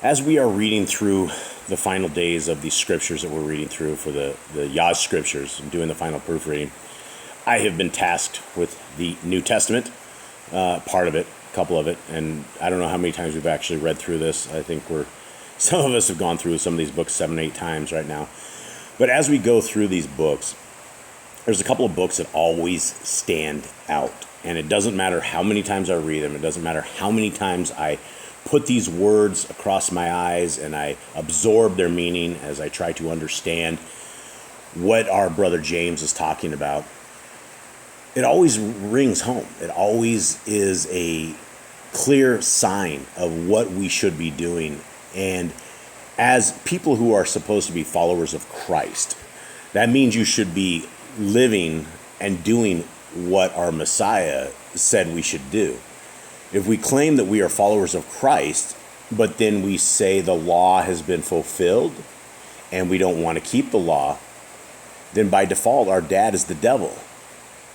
As we are reading through the final days of these scriptures that we're reading through for the Yah Scriptures and doing the final proofreading, I have been tasked with the New Testament, part of it, a couple of it, and I don't know how many times we've actually read through this. I think some of us have gone through some of these books 7, 8 times right now. But as we go through these books, there's a couple of books that always stand out. And it doesn't matter how many times I read them. It doesn't matter how many times I put these words across my eyes and I absorb their meaning as I try to understand what our brother James is talking about. It always rings home. It always is a clear sign of what we should be doing. And as people who are supposed to be followers of Christ, that means you should be living and doing what our Messiah said we should do. If we claim that we are followers of Christ, but then we say the law has been fulfilled and we don't want to keep the law, then by default, our dad is the devil.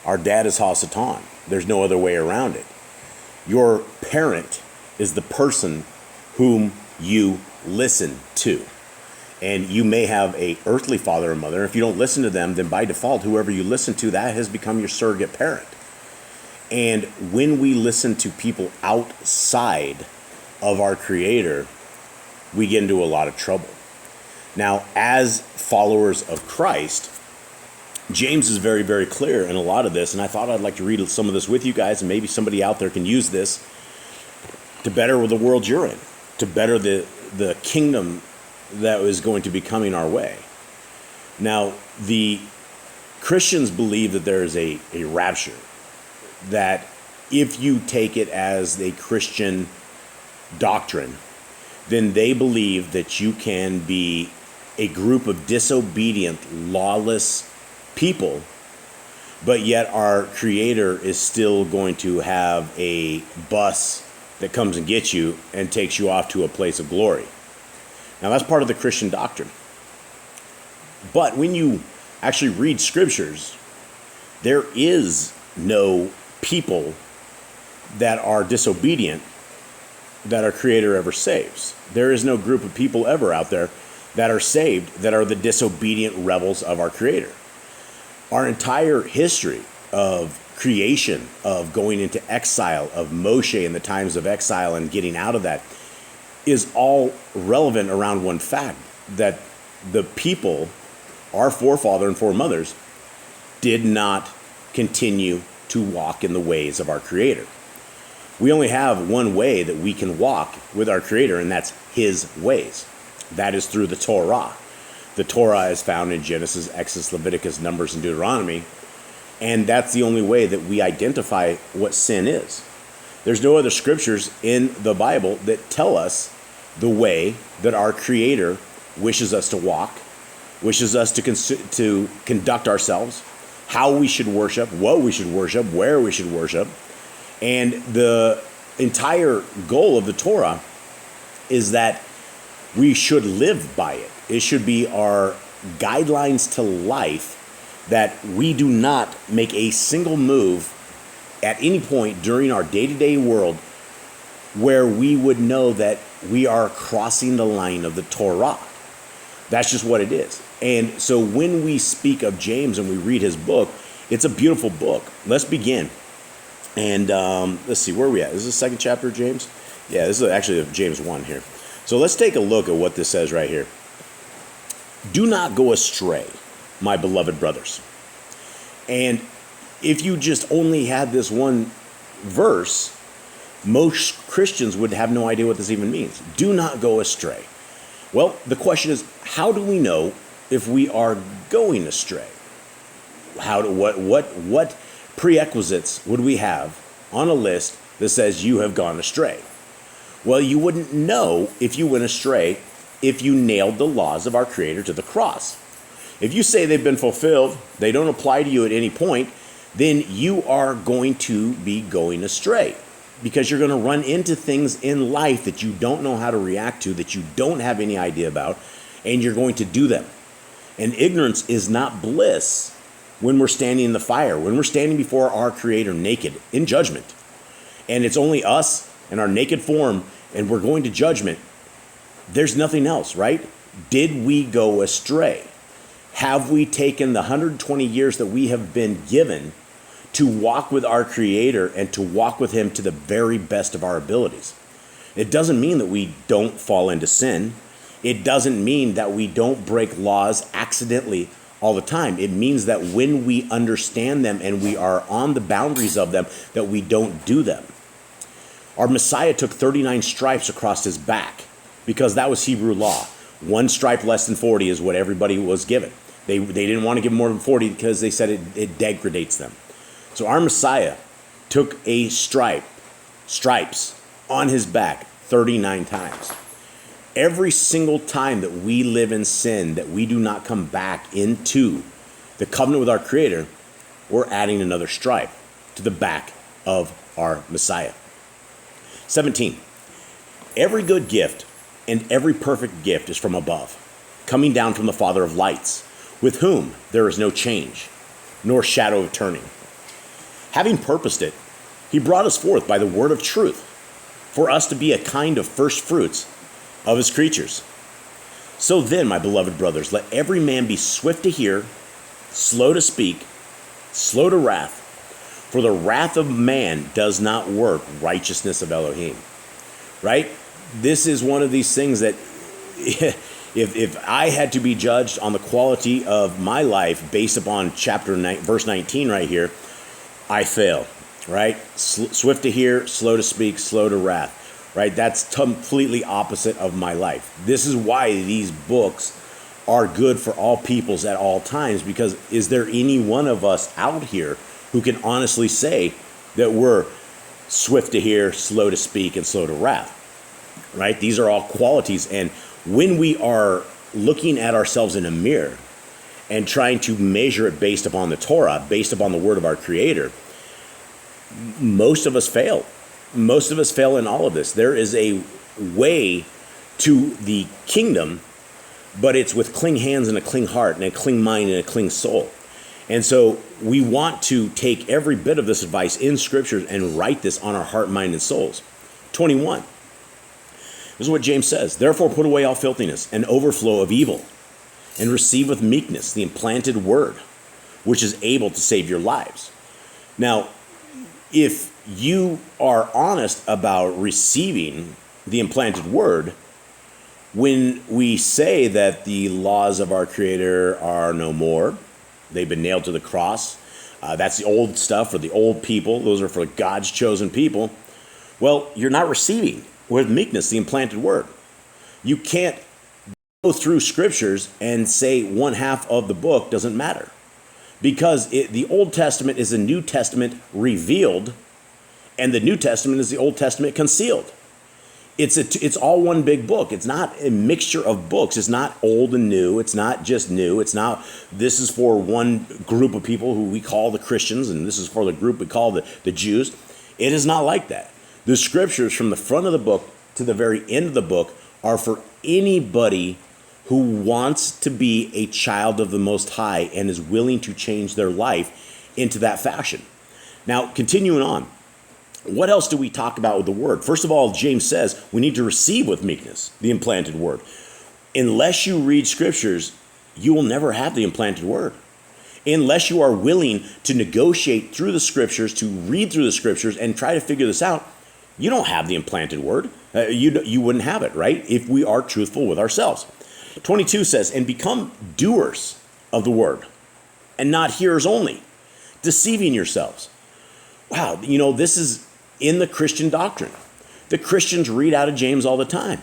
Our dad is Hasatan. There's no other way around it. Your parent is the person whom you listen to. And you may have a earthly father or mother. If you don't listen to them, then by default, whoever you listen to, that has become your surrogate parent. And when we listen to people outside of our Creator, we get into a lot of trouble. Now, as followers of Christ, James is very, very clear in a lot of this, and I thought I'd like to read some of this with you guys, and maybe somebody out there can use this to better the world you're in, to better the kingdom that is going to be coming our way. Now, the Christians believe that there is a rapture, that if you take it as a Christian doctrine, then they believe that you can be a group of disobedient, lawless people, but yet our Creator is still going to have a bus that comes and gets you and takes you off to a place of glory. Now, that's part of the Christian doctrine. But when you actually read scriptures, there is no people that are disobedient that our Creator ever saves. There is no group of people ever out there that are saved that are the disobedient rebels of our Creator. Our entire history of creation, of going into exile, of Moshe in the times of exile and getting out of that, is all relevant around one fact, that the people, our forefather and foremothers, did not continue to walk in the ways of our Creator. We only have one way that we can walk with our Creator, and that's His ways. That is through the Torah. The Torah is found in Genesis, Exodus, Leviticus, Numbers, and Deuteronomy, and that's the only way that we identify what sin is. There's no other scriptures in the Bible that tell us the way that our Creator wishes us to walk, wishes us to conduct ourselves, how we should worship, what we should worship, where we should worship. And the entire goal of the Torah is that we should live by it. It should be our guidelines to life, that we do not make a single move at any point during our day-to-day world where we would know that we are crossing the line of the Torah. That's just what it is. And so when we speak of James and we read his book, it's a beautiful book. Let's begin. And let's see, where are we at? Is this the second chapter of James? Yeah, this is actually James 1 here. So let's take a look at what this says right here. Do not go astray, my beloved brothers. And if you just only had this one verse, most Christians would have no idea what this even means. Do not go astray. Well, the question is, how do we know if we are going astray? What prerequisites would we have on a list that says you have gone astray? Well, you wouldn't know if you went astray if you nailed the laws of our Creator to the cross. If you say they've been fulfilled, they don't apply to you at any point, then you are going to be going astray, because you're going to run into things in life that you don't know how to react to, that you don't have any idea about, and you're going to do them. And ignorance is not bliss when we're standing in the fire, when we're standing before our Creator naked in judgment. And it's only us and our naked form, and we're going to judgment. There's nothing else, right? Did we go astray? Have we taken the 120 years that we have been given to walk with our Creator and to walk with Him to the very best of our abilities? It doesn't mean that we don't fall into sin. It doesn't mean that we don't break laws accidentally all the time. It means that when we understand them and we are on the boundaries of them, that we don't do them. Our Messiah took 39 stripes across his back because that was Hebrew law. One stripe less than 40 is what everybody was given. They didn't want to give more than 40 because they said it degradates them. So our Messiah took a stripes on his back 39 times. Every single time that we live in sin, that we do not come back into the covenant with our Creator, we're adding another stripe to the back of our Messiah. 17. Every good gift and every perfect gift is from above, coming down from the Father of lights, with whom there is no change, nor shadow of turning. Having purposed it, he brought us forth by the word of truth, for us to be a kind of first fruits of his creatures. So then, my beloved brothers, let every man be swift to hear, slow to speak, slow to wrath, for the wrath of man does not work righteousness of Elohim. Right? This is one of these things that if I had to be judged on the quality of my life based upon verse 19 right here, I fail, right? Swift to hear, slow to speak, slow to wrath, right? That's completely opposite of my life. This is why these books are good for all peoples at all times, because is there any one of us out here who can honestly say that we're swift to hear, slow to speak, and slow to wrath, right? These are all qualities. And when we are looking at ourselves in a mirror and trying to measure it based upon the Torah, based upon the word of our Creator, most of us fail. Most of us fail in all of this. There is a way to the kingdom, but it's with clean hands and a clean heart and a clean mind and a clean soul. And so we want to take every bit of this advice in Scriptures and write this on our heart, mind, and souls. 21. This is what James says. Therefore put away all filthiness and overflow of evil, and receive with meekness the implanted word, which is able to save your lives. Now, if you are honest about receiving the implanted word, when we say that the laws of our Creator are no more, they've been nailed to the cross, that's the old stuff for the old people, those are for God's chosen people, well, you're not receiving with meekness the implanted word. You can't go through Scriptures and say one half of the book doesn't matter, because the Old Testament is the New Testament revealed, and the New Testament is the Old Testament concealed. It's all one big book. It's not a mixture of books. It's not old and new. It's not just new. It's not, this is for one group of people who we call the Christians, and this is for the group we call the Jews. It is not like that. The Scriptures from the front of the book to the very end of the book are for anybody who wants to be a child of the Most High and is willing to change their life into that fashion. Now, continuing on, what else do we talk about with the word? First of all, James says we need to receive with meekness the implanted word. Unless you read Scriptures, you will never have the implanted word. Unless you are willing to negotiate through the Scriptures, to read through the Scriptures and try to figure this out, you don't have the implanted word. You wouldn't have it, right? If we are truthful with ourselves. 22 says, and become doers of the word and not hearers only, deceiving yourselves. Wow, this is in the Christian doctrine. The Christians read out of James all the time.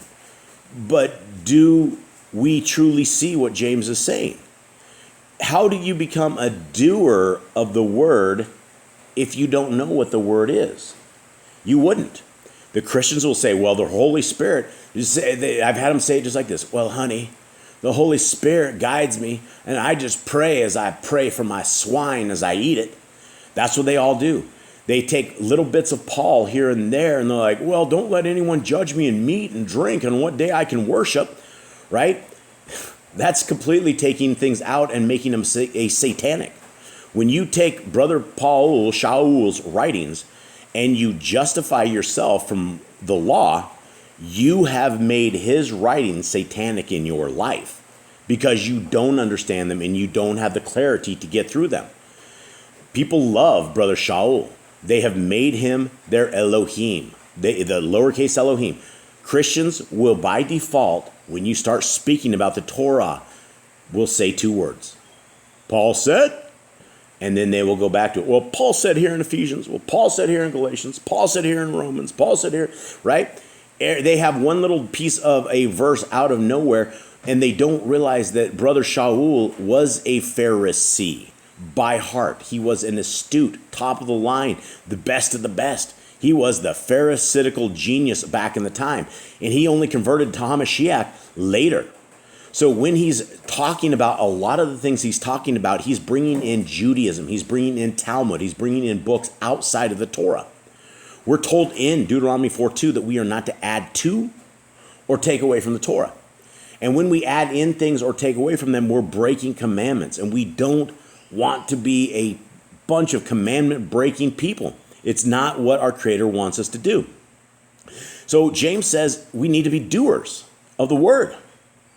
But do we truly see what James is saying? How do you become a doer of the word if you don't know what the word is? You wouldn't. The Christians will say, well, the Holy Spirit, I've had them say it just like this. Well, honey, the Holy Spirit guides me, and I just pray as I pray for my swine as I eat it. That's what they all do. They take little bits of Paul here and there, and they're like, well, don't let anyone judge me in meat and drink and what day I can worship, right? That's completely taking things out and making them a satanic. When you take Brother Paul Shaul's writings and you justify yourself from the law, You have made his writings satanic in your life because you don't understand them and you don't have the clarity to get through them. People love Brother Shaul. They have made him their Elohim, the lowercase Elohim. Christians will, by default, when you start speaking about the Torah, will say two words. Paul said, and then they will go back to it. Well, Paul said here in Ephesians. Well, Paul said here in Galatians. Paul said here in Romans. Paul said here, right? They have one little piece of a verse out of nowhere, and they don't realize that Brother Shaul was a Pharisee by heart. He was an astute, top of the line, the best of the best. He was the Pharisaical genius back in the time, and he only converted to HaMashiach later. So when he's talking about a lot of the things he's talking about, he's bringing in Judaism, he's bringing in Talmud, he's bringing in books outside of the Torah. We're told in Deuteronomy 4:2 that we are not to add to or take away from the Torah. And when we add in things or take away from them, we're breaking commandments. And we don't want to be a bunch of commandment-breaking people. It's not what our Creator wants us to do. So James says we need to be doers of the word,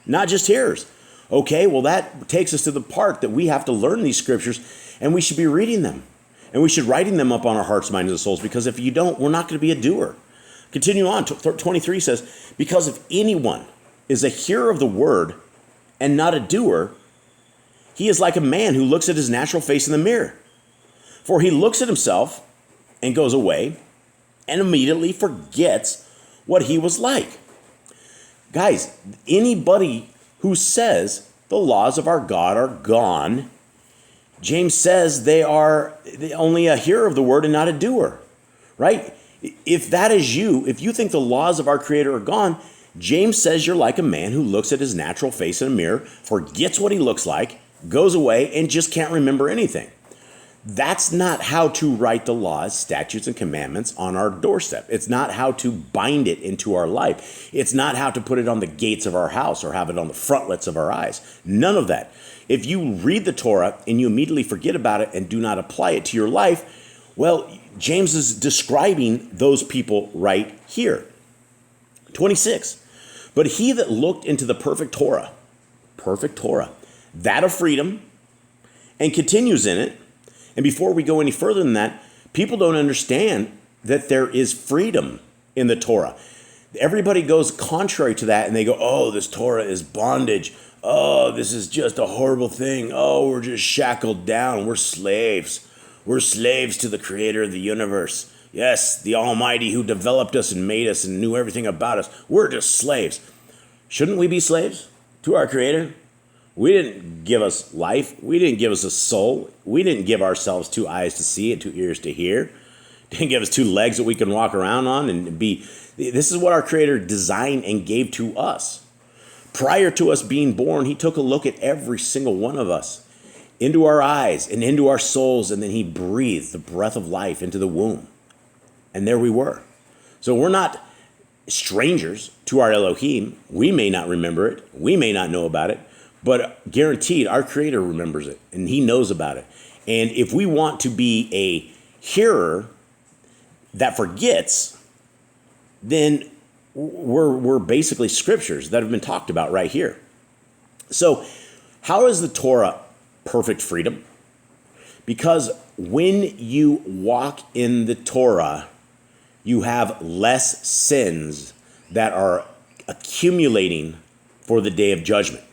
not just hearers. Okay, well, that takes us to the part that we have to learn these scriptures, and we should be reading them. And we should writing them up on our hearts, minds, and souls, because if you don't, we're not going to be a doer. Continue on. 23 says, because if anyone is a hearer of the word and not a doer, he is like a man who looks at his natural face in the mirror. For he looks at himself and goes away and immediately forgets what he was like. Guys, anybody who says the laws of our God are gone, James says they are only a hearer of the word and not a doer, right? If that is you, if you think the laws of our Creator are gone, James says you're like a man who looks at his natural face in a mirror, forgets what he looks like, goes away, and just can't remember anything. That's not how to write the laws, statutes, and commandments on our doorstep. It's not how to bind it into our life. It's not how to put it on the gates of our house or have it on the frontlets of our eyes. None of that. If you read the Torah and you immediately forget about it and do not apply it to your life, well, James is describing those people right here. 26. But he that looked into the perfect Torah, that of freedom, and continues in it. And before we go any further than that, people don't understand that there is freedom in the Torah. Everybody goes contrary to that, and they go, oh, this Torah is bondage. Oh, this is just a horrible thing. Oh, we're just shackled down. We're slaves. We're slaves to the Creator of the universe. Yes, the Almighty who developed us and made us and knew everything about us. We're just slaves. Shouldn't we be slaves to our Creator? We didn't give us life. We didn't give us a soul. We didn't give ourselves 2 eyes to see and 2 ears to hear. Didn't give us 2 legs that we can walk around on and be. This is what our Creator designed and gave to us. Prior to us being born, he took a look at every single one of us, into our eyes and into our souls, and then he breathed the breath of life into the womb. And there we were. So we're not strangers to our Elohim. We may not remember it. We may not know about it. But guaranteed, our Creator remembers it, and he knows about it. And if we want to be a hearer that forgets, then we're basically scriptures that have been talked about right here. So how is the Torah perfect freedom? Because when you walk in the Torah, you have less sins that are accumulating for the day of judgment.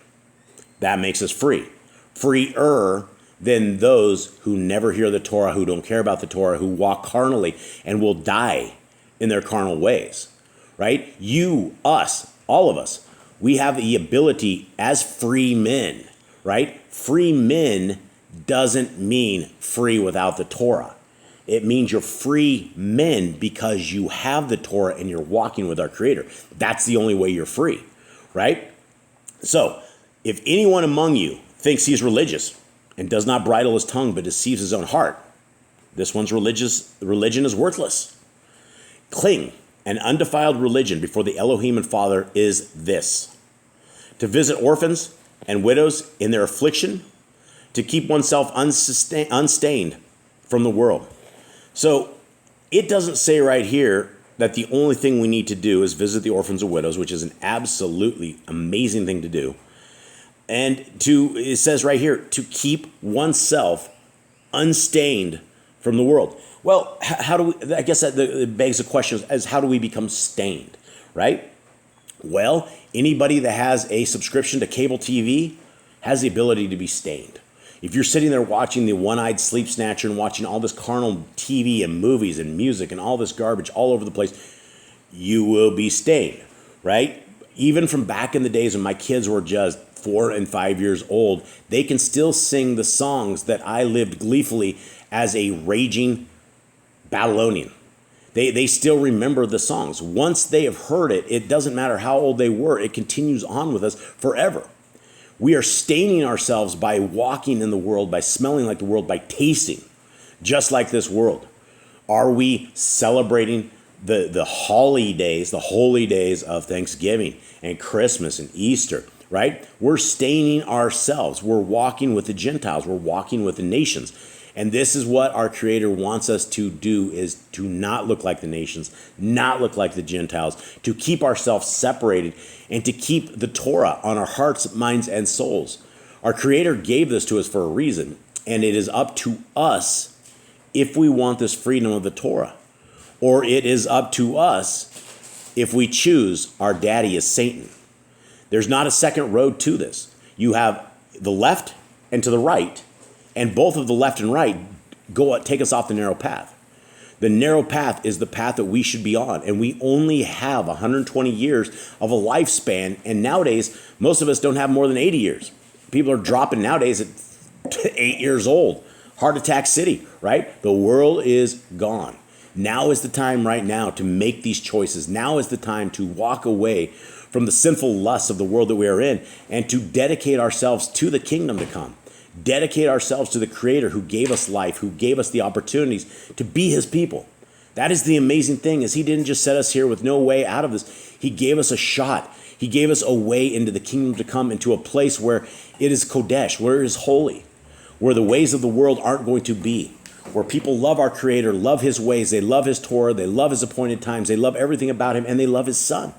That makes us free. Freer than those who never hear the Torah, who don't care about the Torah, who walk carnally and will die in their carnal ways, right? You, us, all of us, we have the ability as free men, right? Free men doesn't mean free without the Torah. It means you're free men because you have the Torah and you're walking with our Creator. That's the only way you're free, right? So, if anyone among you thinks he's religious and does not bridle his tongue but deceives his own heart, this one's religion is worthless. Cling, an undefiled religion before the Elohim and Father is this: to visit orphans and widows in their affliction, to keep oneself unstained from the world. So it doesn't say right here that the only thing we need to do is visit the orphans and widows, which is an absolutely amazing thing to do. And it says right here, to keep oneself unstained from the world. Well, how do we, I guess that it begs the question as how do we become stained, right? Well, anybody that has a subscription to cable TV has the ability to be stained. If you're sitting there watching the one-eyed sleep snatcher and watching all this carnal TV and movies and music and all this garbage all over the place, you will be stained, right? Even from back in the days when my kids were just 4 and 5 years old, they can still sing the songs that I lived gleefully as a raging Babylonian. They still remember the songs. Once they have heard it, it doesn't matter how old they were, it continues on with us forever. We are staining ourselves by walking in the world, by smelling like the world, by tasting just like this world. Are we celebrating the holy days of Thanksgiving and Christmas and Easter, right? We're staining ourselves. We're walking with the Gentiles. We're walking with the nations. And this is what our Creator wants us to do, is to not look like the nations, not look like the Gentiles, to keep ourselves separated, and to keep the Torah on our hearts, minds, and souls. Our Creator gave this to us for a reason, and it is up to us if we want this freedom of the Torah. Or it is up to us if we choose our daddy is Satan. There's not a second road to this. You have the left and to the right, and both of the left and right take us off the narrow path. The narrow path is the path that we should be on, and we only have 120 years of a lifespan, and nowadays, most of us don't have more than 80 years. People are dropping nowadays at 8 years old. Heart attack city, right? The world is gone. Now is the time right now to make these choices. Now is the time to walk away from the sinful lusts of the world that we are in and to dedicate ourselves to the kingdom to come. Dedicate ourselves to the Creator who gave us life, who gave us the opportunities to be His people. That is the amazing thing, is He didn't just set us here with no way out of this. He gave us a shot. He gave us a way into the kingdom to come, into a place where it is Kodesh, where it is holy, where the ways of the world aren't going to be, where people love our Creator, love His ways, they love His Torah, they love His appointed times, they love everything about Him, and they love His Son,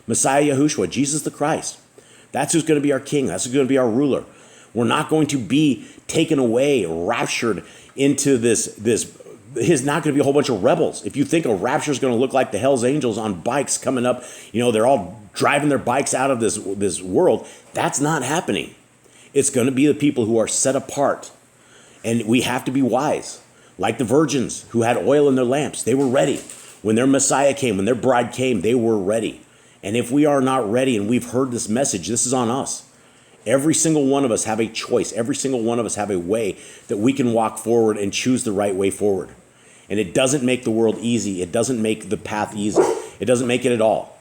Messiah Yahushua, Jesus the Christ. That's who's going to be our King. That's who's going to be our ruler. We're not going to be taken away, raptured into this. There's not going to be a whole bunch of rebels. If you think a rapture is going to look like the Hell's Angels on bikes coming up, they're all driving their bikes out of this world, that's not happening. It's going to be the people who are set apart. And we have to be wise. Like the virgins who had oil in their lamps. They were ready. When their Messiah came, when their bride came, they were ready. And if we are not ready and we've heard this message, this is on us. Every single one of us have a choice. Every single one of us have a way that we can walk forward and choose the right way forward. And it doesn't make the world easy. It doesn't make the path easy. It doesn't make it at all.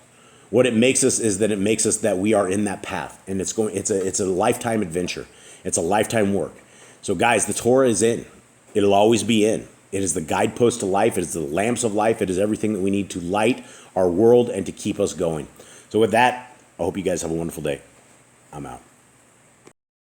What it makes us is that it makes us that we are in that path. And it's a lifetime adventure. It's a lifetime work. So guys, the Torah is in. It'll always be in. It is the guidepost to life. It is the lamps of life. It is everything that we need to light our world and to keep us going. So with that, I hope you guys have a wonderful day. I'm out.